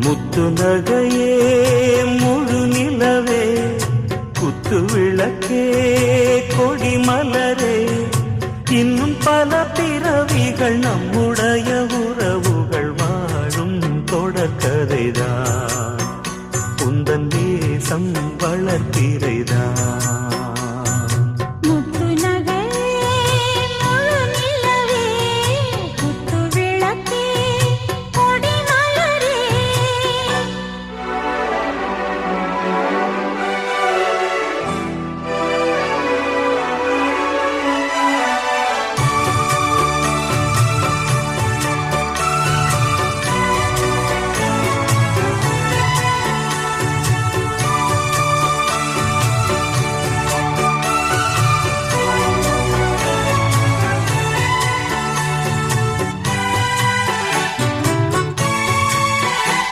முத்து நகையே முழு நிலவே குத்து விளக்கே கொடி மலரே இன்னும் பல பிறவிகள் நம்முடைய உறவுகள் வாழும் தொடர்கதைதான் உந்தன் தேசம் வளர்த்திரைதான்